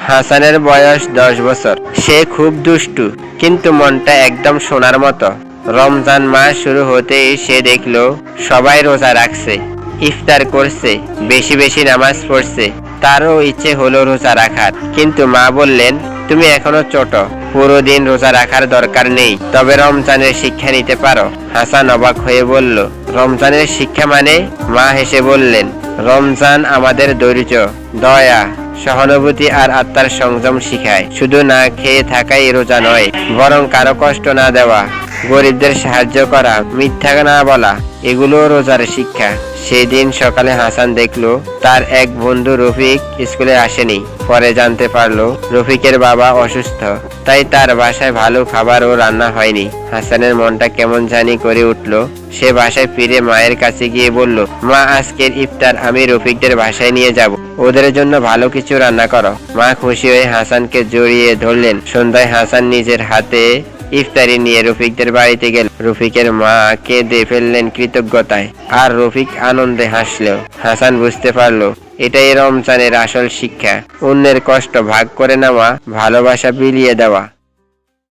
হাসানের বয়স 10 বছর। সে খুব দুষ্টু, কিন্তু মনটা একদম সোনার মতো। রমজান মাস শুরু হতেই সে দেখলো সবাই রোজা রাখছে, ইফতার করছে, বেশি বেশি নামাজ পড়ছে। তারও ইচ্ছে হলো রোজা রাখার, কিন্তু মা বললেন, তুমি এখনো ছোট, পুরো দিন রোজা রাখার দরকার নেই, তবে রমজানের শিক্ষা নিতে পারো। হাসান অবাক হয়ে বলল, রমজানের শিক্ষা মানে? মা হেসে বললেন, রমজান আমাদের ধৈর্য, দয়া, সহানুভূতি আর আত্মার সংযম শিখায়। শুধু না খেয়ে থাকাই রোজা নয়, বরং কারো কষ্ট না দেওয়া, গরিবদের সাহায্য করা, মিথ্যা না বলা, এগুলো রোজার শিক্ষা। সেই দিন সকালে হাসান দেখলো তার এক বন্ধু রফিক স্কুলে আসেনি। পরে জানতে পারলো রফিকের বাবা অসুস্থ, তাই তার বাসায় ভালো খাবারও রান্না হয়নি। হাসানের মনটা কেমন জানি করে উঠলো। সে বাসায় ফিরে মায়ের কাছে গিয়ে বলল, মা, আজকের ইফতার আমি রফিকদের বাসায় নিয়ে যাব, ওদের জন্য ভালো কিছু রান্না করো। মা খুশি হয়ে হাসানকে জড়িয়ে ধরলেন। সন্ধ্যায় হাসান নিজের হাতে ইফতারি নিয়ে রফিকদের বাড়িতে গেল। রফিকের মা কেঁদে ফেললেন কৃতজ্ঞতায়, আর রফিক আনন্দে হাসলেও। হাসান বুঝতে পারলো এটাই রমজানের আসল শিক্ষা, অন্যের কষ্ট ভাগ করে নেওয়া, ভালোবাসা বিলিয়ে দেওয়া।